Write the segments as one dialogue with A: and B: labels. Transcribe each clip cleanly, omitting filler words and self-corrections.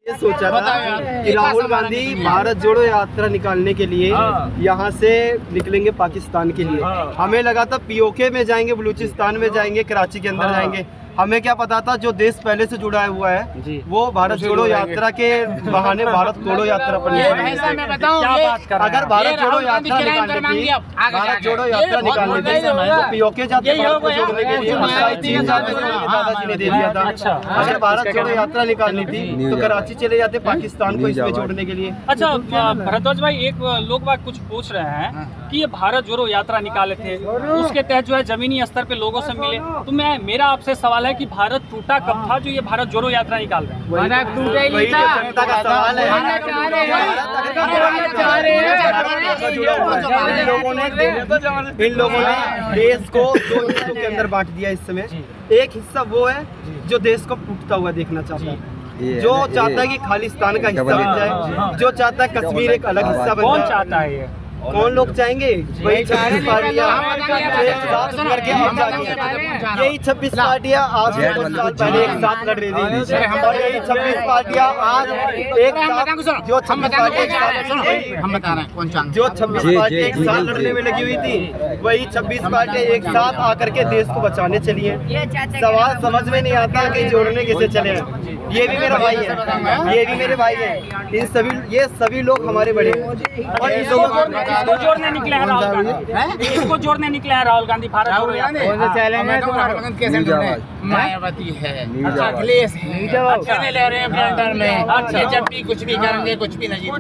A: ये सोचा था कि राहुल गांधी भारत जोड़ो यात्रा निकालने के लिए यहाँ से निकलेंगे पाकिस्तान के लिए। हमें लगा था पीओके में जाएंगे, बलूचिस्तान में जाएंगे, कराची के अंदर जाएंगे। हमें क्या पता था जो देश पहले से जुड़ा हुआ है वो भारत जोड़ो यात्रा के बहाने भारत जोड़ो यात्रा पर अगर भारत जोड़ो यात्रा निकालनी थी, भारत जोड़ो यात्रा निकालनी थी तो पीओके जाते भारत को जोड़ने के लिए 3,000 दादाजी ने दे दिया था। अगर भारत जोड़ो यात्रा निकालनी थी तो कराची चले जाते पाकिस्तान को इसमें जोड़ने के लिए।
B: अच्छा भरद्वाज भाई, एक लोग बात कुछ पूछ रहे हैं कि ये भारत जोड़ो यात्रा निकाले थे, उसके तहत जो है जमीनी स्तर पे लोगों से मिले, तो मेरा आपसे सवाल है कि भारत टूटा कब था जो ये भारत जोड़ो यात्रा निकाल रहे हैं?
A: वही तो जनता का सवाल है। इन लोगों ने देश को दो हिस्सों के अंदर बांट दिया इस समय। एक हिस्सा वो है जो देश को टूटता हुआ देखना चाहता है, जो चाहता है कि खालिस्तान का हिस्सा बन जाए, जो चाहता है कश्मीर एक अलग हिस्सा बन जाए।
B: कौन चाहता है ये?
A: कौन लोग चाहेंगे? वही 26 पार्टियां एक साथ करके यही 26 पार्टियां आज से कुछ साल पहले एक साथ लड़ रही थी, और यही 26 पार्टियां आज एक साथ जो 26 पार्टियां हम बता रहे हैं कौन चाहते जो 26 पार्टियां एक साथ लड़ने में लगी हुई थी, वही 26 पार्टियां एक साथ आकर के देश को बचाने चली है। सवाल समझ में नहीं आता कि जोड़ने कैसे चले हैं। ये भी मेरा भाई है, ये भी मेरे भाई है, ये सभी लोग हमारे बड़े हैं। और इन लोगों
B: को जोड़ने निकले हैं राहुल गांधी, इसको जोड़ने निकले हैं राहुल गांधी भारत जोड़ो यात्रा।
C: कैसे मायावती है, अखिलेश है, ले रहे हैं ब्लेंडर में, जब भी कुछ भी करेंगे कुछ भी नहीं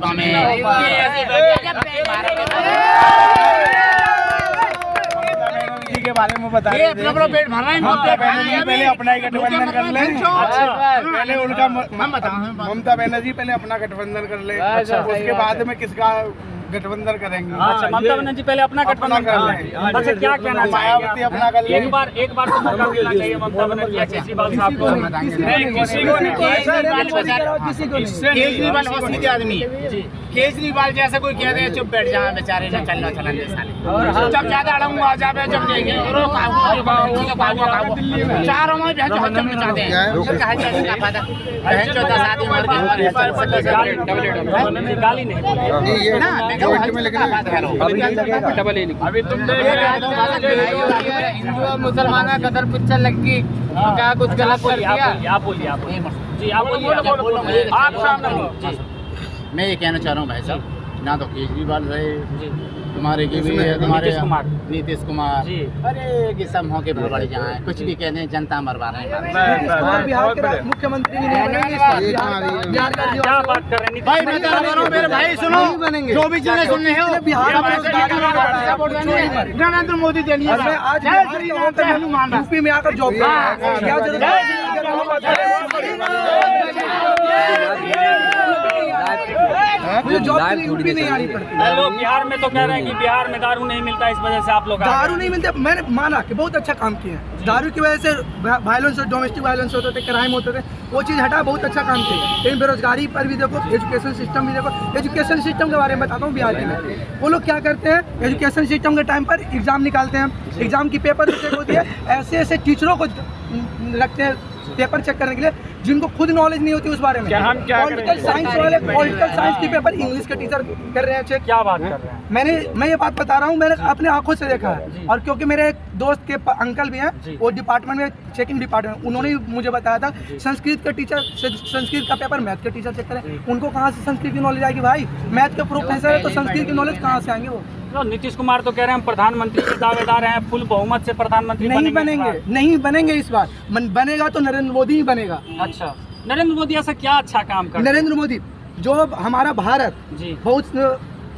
C: जीत के बारे में बता रहे थे। पहले अपना ही गठबंधन कर ले। पहले उनका ममता बनर्जी पहले अपना गठबंधन कर ले, उसके बाद में किसका गठबंधन करेंगे।
B: अच्छा, ममता बनर्जी पहले अपना गठबंधन कर ले। अच्छा, क्या कहना
C: मायावती अपना कर ले।
B: एक बार तो मौका मिलना चाहिए ममता बनर्जी केजरीवाल साहब को।
C: केजरीवाल बहुत सीधे आदमी है। केजरीवाल जैसा कोई कह दे चुप बैठ जाए बेचारे न चलना चलन दे साले, जब ज्यादा अड़ंग आ जावे जब देंगे चारों में चाहते हैं गाली नहीं ना।
B: अभी तुम
C: हिंदू मुसलमान का कदर पिक्चर लगी क्या कुछ गलत बोल दिया?
B: आप बोलिए जी, आप बोलिए आप सामने।
C: मैं ये कहना चाह रहा हूँ भाई साहब, ना तो केजरीवाल रहे तुम्हारे की भी है, तुम्हारे नीतीश कुमार, अरे ये सब मौके पर बड़े जहाँ है, कुछ भी कहते हैं जनता मरवा रहे हैं।
A: बिहार के मुख्यमंत्री
B: क्या बात कर रहे हैं
C: भाई? मैं कह रहा हूँ मेरे भाई, सुनो, जो भी चीजें सुनने हैं बिहार नरेंद्र मोदी के लिए यूपी में आकर जॉब
A: यूपी नहीं आनी पड़ती।
B: लोग बिहार में तो कह रहे हैं कि बिहार में दारू नहीं मिलता, इस वजह से आप लोग
A: दारू नहीं मिलते। मैंने माना कि बहुत अच्छा काम किया है, दारू की वजह से वायलेंस, डोमेस्टिक वायलेंस होते थे, क्राइम होते थे, वो चीज़ हटा, बहुत अच्छा काम किया। लेकिन बेरोजगारी पर भी देखो, एजुकेशन सिस्टम भी देखो। एजुकेशन सिस्टम के बारे में बताता हूँ बिहार में। वो लोग क्या करते हैं, एजुकेशन सिस्टम के टाइम पर एग्जाम निकालते हैं, एग्जाम की पेपर चेक होती है, ऐसे ऐसे टीचरों को रखते हैं पेपर चेक करने के लिए जिनको खुद नॉलेज नहीं होती उस बारे में। पॉलिटिकल साइंस वाले पॉलिटिकल साइंस की पेपर इंग्लिश के टीचर कर रहे हैं चेक। क्या बात कर रहे हैं? मैं ये बात बता रहा हूँ, मैंने अपने आंखों से देखा है। और क्योंकि मेरे एक दोस्त के अंकल भी हैं, वो डिपार्टमेंट में, चेकिंग डिपार्टमेंट, उन्होंने मुझे बताया था संस्कृत के टीचर, संस्कृत का पेपर मैथ के टीचर चेक करें। उनको कहाँ से संस्कृत की नॉलेज आएगी भाई? मैथ के प्रोफेसर है तो संस्कृत की नॉलेज कहाँ से आएंगे वो?
B: नीतीश कुमार तो कह रहे हैं हम प्रधानमंत्री के दावेदार हैं, फुल बहुमत से प्रधानमंत्री
A: नहीं बनेंगे इस बार। बनेगा तो नरेंद्र मोदी ही बनेगा।
B: अच्छा, नरेंद्र मोदी ऐसा क्या अच्छा काम कर?
A: नरेंद्र मोदी जो हमारा भारत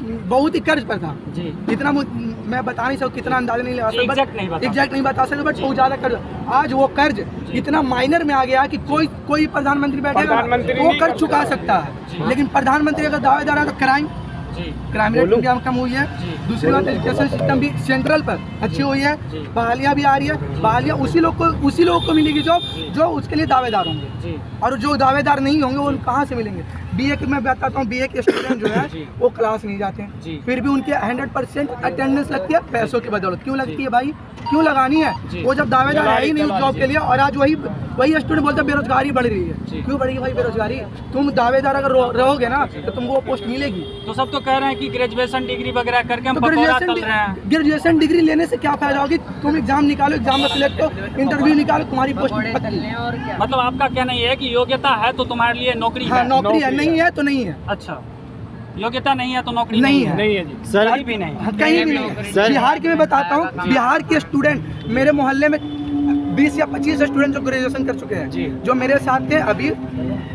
A: बहुत ही कर्ज पर था जी, इतना मैं बता नहीं सकता, कितना अंदाजा नहीं लगा सकता, एग्जैक्ट नहीं बता सकता, बट बहुत ज्यादा कर्ज। आज वो कर्ज इतना माइनर में आ गया कि कोई प्रधानमंत्री बैठेगा वो कर्ज चुका सकता है। लेकिन प्रधानमंत्री अगर दावेदार है तो क्राइम रेट इंडिया में कम हुई है। दूसरी बात, एजुकेशन सिस्टम भी सेंट्रल पर अच्छी हुई है, बहालियाँ भी आ रही है। बहालियाँ उसी लोग को मिलेगी जो उसके लिए दावेदार होंगे, और जो दावेदार नहीं होंगे वो कहाँ से मिलेंगे? बीए के मैं बताता हूँ, बीए के स्टूडेंट जो
B: जी।
A: है वो क्लास नहीं जाते
B: जी।
A: हैं, फिर भी उनके 100% अटेंडेंस लगती है पैसों की बदौलत। क्यों लगती है भाई, क्यों लगानी है?
B: जी।
A: वो जब दावेदार है ही नहीं उस जॉब के लिए, और आज वही स्टूडेंट बोलते हैं बेरोजगारी बढ़ रही
B: जी।
A: है। क्यों बढ़ेगी भाई बेरोजगारी? तुम दावेदार अगर रहोगे ना तो तुमको वो पोस्ट मिलेगी।
B: तो सब तो कह रहे हैं कि ग्रेजुएशन डिग्री वगैरह करके हम
A: तो
B: पकौड़ा तल रहे हैं।
A: ग्रेजुएशन डिग्री लेने से क्या फायदा होगी? तुम एग्जाम निकालो, एग्जाम में सिलेक्ट हो, इंटरव्यू निकालो, तुम्हारी पोस्ट पक्की।
B: मतलब आपका कहना ये है कि योग्यता है तो तुम्हारे लिए नौकरी
A: हाँ,
B: है।
A: नौकरी है, नहीं है तो नहीं है।
B: अच्छा, योग्यता नहीं है तो नौकरी
A: नहीं
B: नहीं
A: है।
B: जी,
D: सर,
B: कहीं भी नहीं।
A: कहीं भी नहीं। बिहार के मैं बताता हूँ, बिहार के स्टूडेंट मेरे मोहल्ले में 20 या 25 स्टूडेंट जो ग्रेजुएशन कर चुके
B: जी।
A: हैं, जो मेरे साथ थे अभी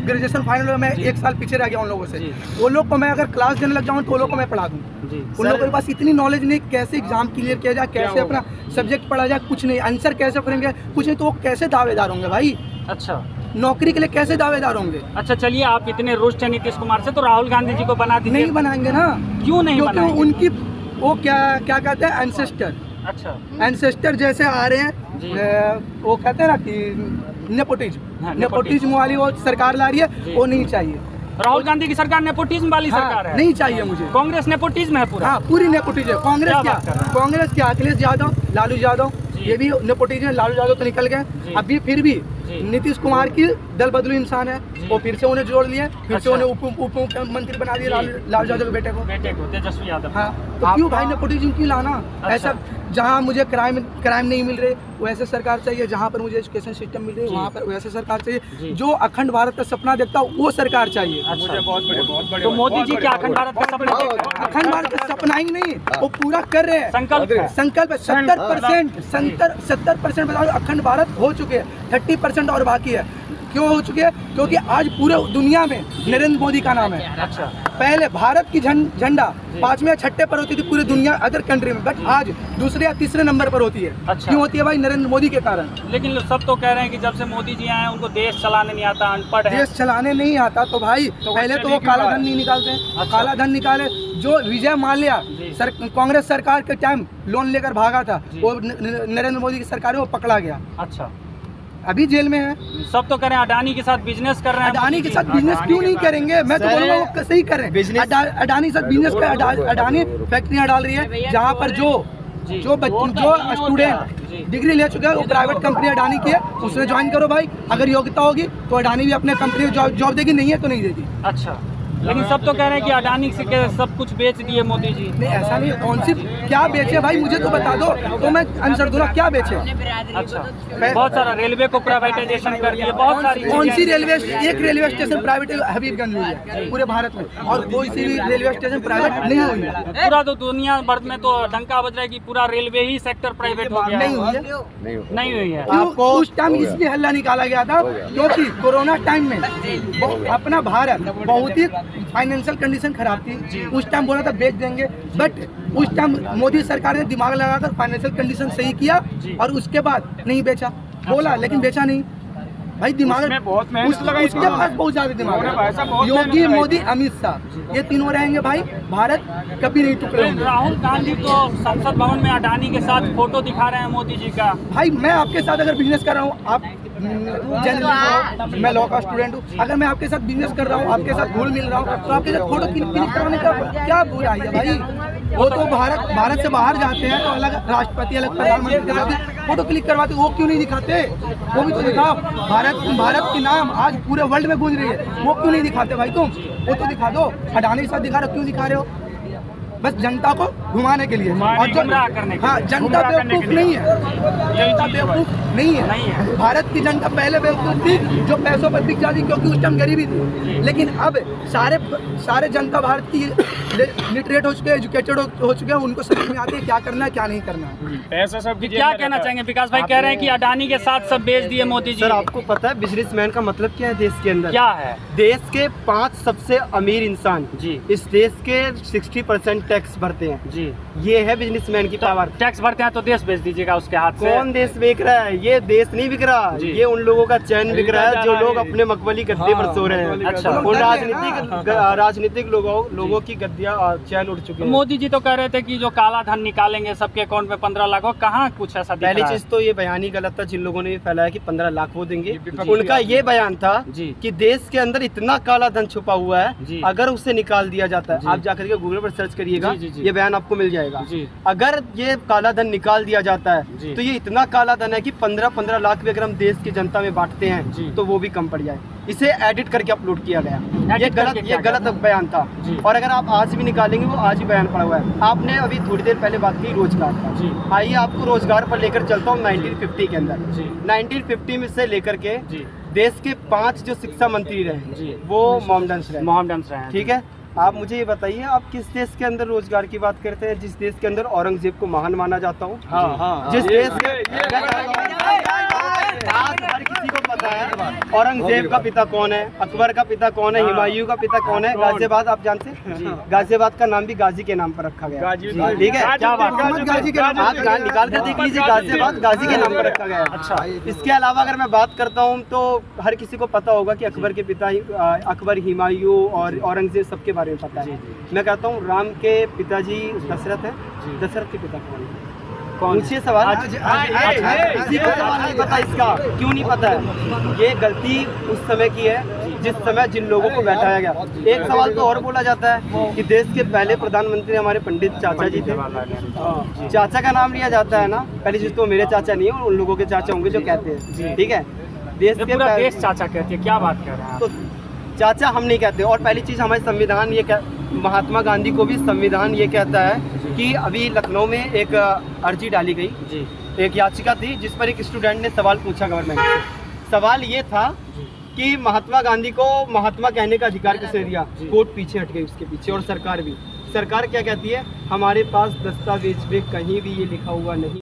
A: ग्रेजुएशन फाइनल में, मैं
B: जी।
A: 1 साल पीछे रह गया उन लोगों से।
B: जी।
A: वो लोग को मैं अगर क्लास देने लग जाऊँ तो वो लोग को मैं पढ़ा दूँ।
B: जी
A: उन लोगों के पास इतनी नॉलेज नहीं, कैसे एग्जाम क्लियर किया जाए, कैसे अपना सब्जेक्ट पढ़ा जाए, कुछ नहीं। आंसर कैसे करेंगे, कुछ नहीं। तो वो कैसे दावेदार होंगे भाई?
B: अच्छा
A: नौकरी के लिए कैसे दावेदार होंगे?
B: अच्छा, चलिए आप इतने रुष्ट हैं नीतीश कुमार से, तो राहुल गांधी जी को बना दीजिए।
A: नहीं बनाएंगे ना।
B: क्यों नहीं
A: क्योंकि
B: बनाएंगे?
A: उनकी वो क्या कहते हैं, एंसेस्टर
B: अच्छा
A: जैसे आ रहे
B: जी।
A: हैं। वो कहते हैं ना कि नेपोटिज्म,
B: हाँ,
A: नेपोटिज्म वाली वो सरकार ला रही
B: जी।
A: है, वो नहीं चाहिए।
B: राहुल गांधी की सरकार नेपोटिज्म वाली
A: हाँ,
B: सरकार है।
A: नहीं चाहिए मुझे।
B: कांग्रेस नेपोटिज्म है पूरा।
A: हाँ, पूरी नेपोटिज्म। कांग्रेस
B: क्या
A: क्या
B: बात कर रहे हैं?
A: कांग्रेस क्या, अखिलेश यादव, लालू यादव,
B: जी।
A: ये भी नेपोटिज्म है। लालू यादव तो निकल
B: जी।
A: गए, अभी फिर भी
B: जी।
A: नीतीश कुमार की दल बदलू इंसान है,
B: जी।
A: वो फिर से उन्हें जोड़ लिए, फिर से
B: अच्छा।
A: उन्हें उप मुख्यमंत्री बना दिया
B: जी।
A: लालू यादव के बेटे को।
B: बेटे को, तेजस्वी यादव।
A: हाँ, तो क्यों भाई नेपोटिज्म क्यों लाना?
B: अच्छा।
A: ऐसा जहाँ मुझे क्राइम नहीं मिल रहे वैसे सरकार चाहिए, जहाँ पर मुझे एजुकेशन सिस्टम मिल रही है
B: जी।
A: वहाँ पर वैसे सरकार
B: जी।
A: चाहिए। जो अखंड भारत का सपना देखता हो वो सरकार चाहिए।
B: अच्छा, बहुत बड़े। तो मोदी जी क्या अखंड भारत का सपना देख रहे हैं?
A: अखंड भारत का सपना ही नहीं, वो पूरा कर रहे हैं।
B: संकल्प है।
A: संकल्प 70% बताओ अखंड भारत हो चुके हैं, 30% और बाकी है। क्यों हो चुके हैं? क्योंकि आज पूरे दुनिया में नरेंद्र मोदी का नाम है।
B: अच्छा,
A: पहले भारत की झंडा
B: जी।
A: 5वें या 6ठे पर होती थी पूरी दुनिया अदर कंट्री में, बट आज दूसरे या तीसरे नंबर पर होती है।
B: अच्छा।
A: क्यों होती है भाई? नरेंद्र मोदी के कारण।
B: लेकिन सब तो कह रहे हैं कि जब से मोदी जी आए हैं उनको देश चलाने नहीं आता, अनपढ़ है।
A: देश चलाने नहीं आता तो भाई पहले तो वो काला धन नहीं निकालते हैं।
B: अच्छा।
A: काला धन निकाले। जो विजय माल्या
B: जी।
A: कांग्रेस सरकार के टाइम लोन लेकर भागा था,
B: जी।
A: वो नरेंद्र मोदी की सरकार में वो पकड़ा गया,
B: अच्छा,
A: अभी जेल में है।
B: सब तो कह रहे हैं अडानी के साथ बिजनेस कर रहे हैं।
A: अडानी के साथ बिजनेस क्यों नहीं करेंगे? मैं तो
D: सर,
A: बोलूँगा वो सही कर रहे हैं। अडानी के साथ बिजनेस कर, अडानी फैक्ट्रियाँ डाल रही है जहाँ पर जो
B: जी।
A: स्टूडेंट डिग्री ले चुके हैं वो प्राइवेट कंपनी अडानी की है, उसमें ज्वाइन करो भाई। अगर योग्यता होगी तो अडानी भी अपने कंपनी में जॉब देगी, नहीं है तो नहीं देगी।
B: अच्छा, लेकिन सब तो कह रहे हैं कि अडानी से के सब कुछ बेच दिए मोदी जी।
A: नहीं, ऐसा नहीं है। कौन सी क्या बेचे भाई? मुझे तो बता दो तो मैं आंसर दूंगा। क्या बेचे?
B: अच्छा, बहुत सारा रेलवे को प्राइवेटाइजेशन कर दिए, बहुत सारी
A: कौन सी
B: चीजें।
A: रेलवे? एक रेलवे स्टेशन प्राइवेट हबीबगंज हुई है पूरे भारत में, और कोई सी भी रेलवे स्टेशन प्राइवेट नहीं हुई है।
B: पूरा तो दुनिया भर में तो डंका बज रहा है कि पूरा रेलवे ही सेक्टर प्राइवेट हो गया
A: नहीं
B: है।
A: हुई है।
B: नहीं हुई है।
A: क्यों? उस टाइम इसलिए हल्ला निकाला गया था क्योंकि कोरोना टाइम में अपना भारत बहुत ही फाइनेंशियल कंडीशन खराब थी। उस टाइम बोला था बेच देंगे, बट उस टाइम मोदी सरकार ने दिमाग लगाकर फाइनेंशियल कंडीशन सही किया और उसके बाद नहीं बेचा। बोला लेकिन बेचा नहीं भाई। दिमाग उसके पास बहुत ज्यादा दिमाग है। योगी, मोदी, अमित शाह, ये तीनों रहेंगे भाई, भारत कभी नहीं टुकड़े होंगे।
B: राहुल गांधी तो संसद भवन में अडानी के साथ फोटो दिखा रहे हैं मोदी जी का।
A: भाई मैं आपके साथ अगर बिजनेस कर रहा हूँ, आप जर्नलिस्ट हो, मैं लॉ का स्टूडेंट हूँ, अगर मैं आपके साथ बिजनेस कर रहा हूँ, आपके साथ घुल मिल रहा हूँ, तो आपके साथ फोटो क्लिक करवाने का क्या बुराई है भाई? वो तो भारत से बाहर जाते हैं तो अलग राष्ट्रपति, अलग प्रधानमंत्री के साथ फोटो क्लिक करवाते, वो क्यों नहीं दिखाते? वो भी तो दिखाओ। भारत की नाम आज पूरे वर्ल्ड में गूंज रही है, वो क्यों नहीं दिखाते भाई तुम? वो तो दिखा दो। अडानी के साथ दिखा रहे हो, क्यों दिखा रहे हो? बस जनता को घुमाने के लिए। और
B: गुमराह करने के लिए।
A: हाँ, जनता बेवकूफ नहीं है, जनता बेवकूफ नहीं है। भारत की जनता पहले बेवकूफ थी जो पैसों पर बिक जाती क्योंकि उस टाइम गरीबी थी, लेकिन अब सारे जनता भारत की लिटरेट हो चुके हैं, एजुकेटेड हो चुके हैं, उनको समझ में आती है क्या करना है क्या नहीं करना है।
C: पैसा सबकी
B: क्या कहना चाहेंगे? विकास भाई कह रहे हैं कि अडानी के साथ सब बेच दिए मोदी जी।
D: सर, आपको पता है बिजनेसमैन का मतलब क्या है देश के अंदर?
B: क्या है?
D: देश के 5 सबसे अमीर इंसान
B: जी।
D: इस देश के 60% टैक्स भरते हैं।
B: जी,
D: ये है बिजनेसमैन की पावर।
B: टैक्स भरते हैं तो देश बेच दीजिएगा उसके हाथ से।
D: कौन देश बिक रहा है? ये देश नहीं बिक रहा,
B: जी।
D: ये उन लोगों का चैन बिक रहा है जो लोग अपने मकबली गद्दे पर सो रहे हैं।
B: अच्छा।
D: उन राजनीतिक लोगों की गद्दियां चैन उड़ चुके हैं।
B: मोदी जी तो कह रहे थे कि जो काला धन निकालेंगे सबके अकाउंट में 15 लाख, और कहाँ कुछ ऐसा दिख
D: पहली
B: रहा है?
D: चीज तो ये बयान ही गलत था जिन लोगों ने ये फैलाया कि 15 लाख वो देंगे। उनका ये बयान था
B: जी।
D: कि देश के अंदर इतना काला धन छुपा हुआ
B: जी।
D: है, अगर उसे निकाल दिया जाता
B: जी।
D: है, आप जाकर के गूगल पर सर्च करिएगा,
B: जी, जी, जी।
D: ये बयान आपको मिल जाएगा।
B: जी।
D: अगर ये काला धन निकाल दिया जाता
B: जी।
D: है तो ये इतना काला धन है कि 15-15 लाख भी अगर हम देश की जनता में बांटते
B: जी।
D: हैं तो वो भी कम पड़ जाए। इसे एडिट करके अपलोड किया गया। ये
B: करके क्या
D: गलत बयान था।
B: जी।
D: और अगर आप आज भी निकालेंगे वो आज ही बयान पड़ा हुआ है। आपने अभी थोड़ी देर पहले बात की रोजगार का।
B: जी।
D: आइए आपको रोजगार पर लेकर चलता हूँ 1950 के अंदर।
B: जी।
D: 1950 में से लेकर के
B: जी।
D: देश के 5 जो शिक्षा मंत्री
B: जी।
D: रहे वो मोहम्मदंस रहे।
B: मोहम्मदंस रहे हैं।
D: ठीक है, आप मुझे ये बताइए, आप किस देश के अंदर रोजगार की बात करते हैं जिस देश के अंदर औरंगजेब को महान माना जाता हूँ? जिस देश आज हर किसी को पता है औरंगजेब का पिता कौन है, अकबर का पिता कौन है, हुमायूं का पिता कौन है। गाजियाबाद आप जानते हैं? गाजियाबाद का नाम भी गाजी के नाम पर रखा गया। ठीक है,
B: क्या बात है?
A: गाजी के नाम
D: आप निकाल कर देख लीजिए, गाजियाबाद गाजी के नाम पर रखा गया है।
B: अच्छा।
D: इसके अलावा अगर मैं बात करता हूँ तो हर किसी को पता होगा कि अकबर के पिता अकबर, हुमायूं और औरंगजेब सबके बारे में पता है। मैं कहता हूँ राम के पिताजी दशरथ है। दशरथ के पिता कौन है? पूछिए सवाल। किसी को सवाल नहीं पता इसका, क्यों नहीं पता है? ये गलती उस समय की है जिस समय जिन लोगों को बैठाया गया। एक सवाल तो और बोला जाता है कि देश के पहले प्रधानमंत्री हमारे पंडित चाचा जी थे। चाचा का नाम लिया जाता है ना, पहली चीज तो मेरे चाचा नहीं है, उन लोगों के चाचा होंगे जो कहते हैं। ठीक है, देश के
B: पूरा देश चाचा कहते हैं, क्या बात कर रहे हैं आप?
D: तो चाचा हम नहीं कहते। और पहली चीज़ हमारे संविधान ये महात्मा गांधी को भी संविधान ये कहता है कि अभी लखनऊ में एक अर्जी डाली गई,
B: जी।
D: एक याचिका थी जिस पर एक स्टूडेंट ने सवाल पूछा गवर्नमेंट से। सवाल ये था कि महात्मा गांधी को महात्मा कहने का अधिकार किसने दिया? कोर्ट पीछे हट गई उसके पीछे, और सरकार भी। सरकार क्या कहती है? हमारे पास दस्तावेज में कहीं भी ये लिखा हुआ नहीं।